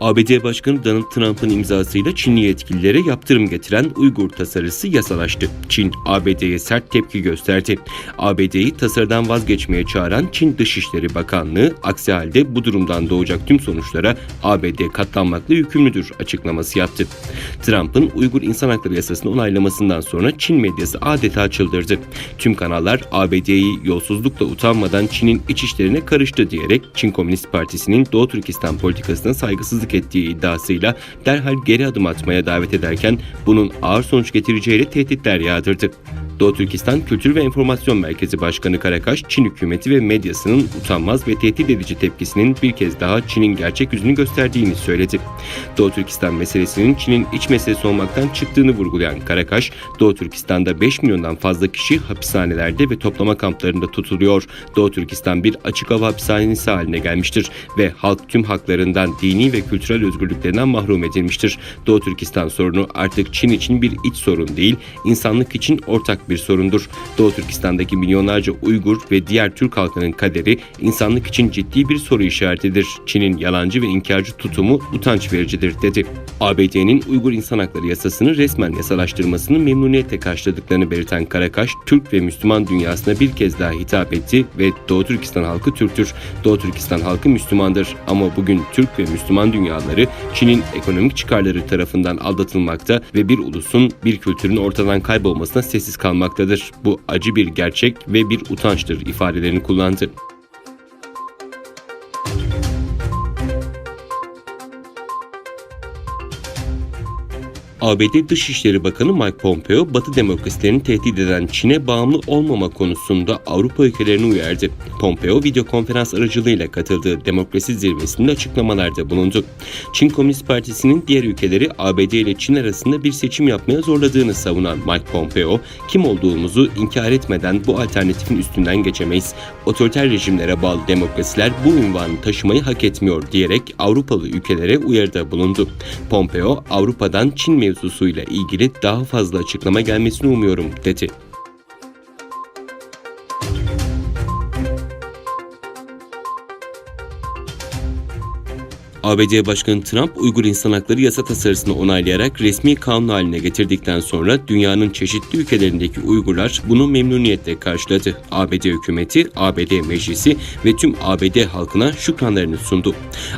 ABD Başkanı Donald Trump'ın imzasıyla Çinli yetkililere yaptırım getiren Uygur tasarısı yasalaştı. Çin, ABD'ye sert tepki gösterdi. ABD'yi tasarıdan vazgeçmeye çağıran Çin Dışişleri Bakanlığı, aksi halde bu durumdan doğacak tüm sonuçlara ABD katlanmakla yükümlüdür açıklaması yaptı. Trump'ın Uygur İnsan Hakları Yasasını onaylamasından sonra Çin medyası adeta çıldırdı. Tüm kanallar ABD'yi yolsuzlukla utanmadan Çin'in iç işlerine karıştı diyerek Çin Komünist Partisi'nin Doğu Türkistan politikasına saygısızlık ettiği iddiasıyla derhal geri adım atmaya davet ederken bunun ağır sonuç getireceğiyle tehditler yağdırdı. Doğu Türkistan Kültür ve Enformasyon Merkezi Başkanı Karakaş, Çin hükümeti ve medyasının utanmaz ve tehdit edici tepkisinin bir kez daha Çin'in gerçek yüzünü gösterdiğini söyledi. Doğu Türkistan meselesinin Çin'in iç meselesi olmaktan çıktığını vurgulayan Karakaş, Doğu Türkistan'da 5 milyondan fazla kişi hapishanelerde ve toplama kamplarında tutuluyor. Doğu Türkistan bir açık hava hapishanesi haline gelmiştir ve halk tüm haklarından, dini ve kültürel özgürlüklerinden mahrum edilmiştir. Doğu Türkistan sorunu artık Çin için bir iç sorun değil, insanlık için ortak bir sorundur. Doğu Türkistan'daki milyonlarca Uygur ve diğer Türk halkının kaderi insanlık için ciddi bir soru işaretidir. Çin'in yalancı ve inkarcı tutumu utanç vericidir dedi. ABD'nin Uygur İnsan Hakları Yasasını resmen yasalaştırmasını memnuniyetle karşıladıklarını belirten Karakaş, Türk ve Müslüman dünyasına bir kez daha hitap etti ve Doğu Türkistan halkı Türktür. Doğu Türkistan halkı Müslümandır ama bugün Türk ve Müslüman dünyaları Çin'in ekonomik çıkarları tarafından aldatılmakta ve bir ulusun, bir kültürün ortadan kaybolmasına sessiz kalmaktadır. Bu acı bir gerçek ve bir utançtır ifadelerini kullandı. ABD Dışişleri Bakanı Mike Pompeo, Batı demokrasilerini tehdit eden Çin'e bağımlı olmama konusunda Avrupa ülkelerini uyardı. Pompeo, video konferans aracılığıyla katıldığı demokrasi zirvesinde açıklamalarda bulundu. Çin Komünist Partisi'nin diğer ülkeleri ABD ile Çin arasında bir seçim yapmaya zorladığını savunan Mike Pompeo, kim olduğumuzu inkar etmeden bu alternatifin üstünden geçemeyiz. Otoriter rejimlere bağlı demokrasiler bu unvanı taşımayı hak etmiyor diyerek Avrupalı ülkelere uyarıda bulundu. Pompeo, Avrupa'dan Çin mevzusuyla ilgili daha fazla açıklama gelmesini umuyorum dedi. ABD Başkanı Trump, Uygur İnsan Hakları Yasa tasarısını onaylayarak resmi kanun haline getirdikten sonra dünyanın çeşitli ülkelerindeki Uygurlar bunu memnuniyetle karşıladı. ABD hükümeti, ABD meclisi ve tüm ABD halkına şükranlarını sundu.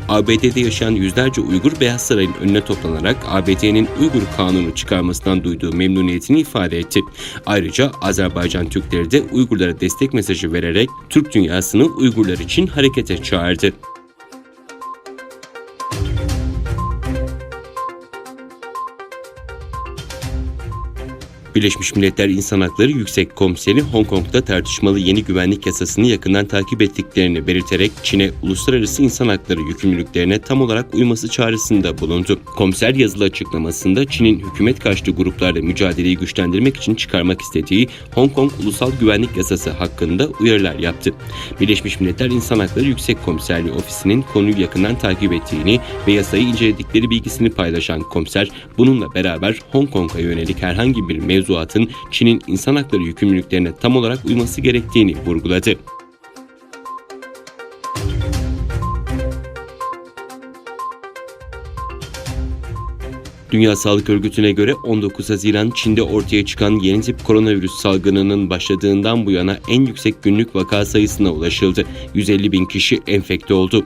ABD'de yaşayan yüzlerce Uygur, Beyaz Saray'ın önüne toplanarak ABD'nin Uygur Kanunu çıkarmasından duyduğu memnuniyetini ifade etti. Ayrıca Azerbaycan Türkleri de Uygurlara destek mesajı vererek Türk dünyasını Uygurlar için harekete çağırdı. Birleşmiş Milletler İnsan Hakları Yüksek Komiseri, Hong Kong'da tartışmalı yeni güvenlik yasasını yakından takip ettiklerini belirterek Çin'e uluslararası insan hakları yükümlülüklerine tam olarak uyması çağrısında bulundu. Komiser yazılı açıklamasında Çin'in hükümet karşıtı gruplarla mücadeleyi güçlendirmek için çıkarmak istediği Hong Kong Ulusal Güvenlik Yasası hakkında uyarılar yaptı. Birleşmiş Milletler İnsan Hakları Yüksek Komiserliği Ofisi'nin konuyu yakından takip ettiğini ve yasayı inceledikleri bilgisini paylaşan komiser, bununla beraber Hong Kong'a yönelik herhangi bir mevzuatın Çin'in insan hakları yükümlülüklerine tam olarak uyması gerektiğini vurguladı. Dünya Sağlık Örgütü'ne göre 19 Haziran Çin'de ortaya çıkan yeni tip koronavirüs salgınının başladığından bu yana en yüksek günlük vaka sayısına ulaşıldı. 150 bin kişi enfekte oldu.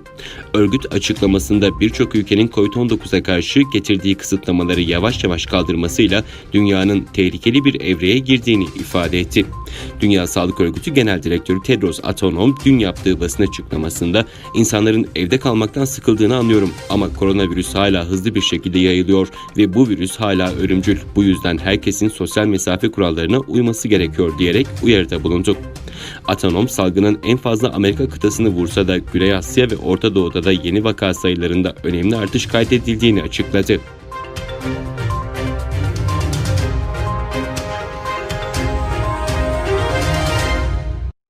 Örgüt açıklamasında birçok ülkenin COVID-19'a karşı getirdiği kısıtlamaları yavaş yavaş kaldırmasıyla dünyanın tehlikeli bir evreye girdiğini ifade etti. Dünya Sağlık Örgütü Genel Direktörü Tedros Adhanom dün yaptığı basın açıklamasında insanların evde kalmaktan sıkıldığını anlıyorum ama koronavirüs hala hızlı bir şekilde yayılıyor ve bu virüs hala ölümcül. Bu yüzden herkesin sosyal mesafe kurallarına uyması gerekiyor diyerek uyarıda bulundu. Adhanom, salgının en fazla Amerika kıtasını vursa da Güney Asya ve Orta Doğu'da da yeni vaka sayılarında önemli artış kaydedildiğini açıkladı.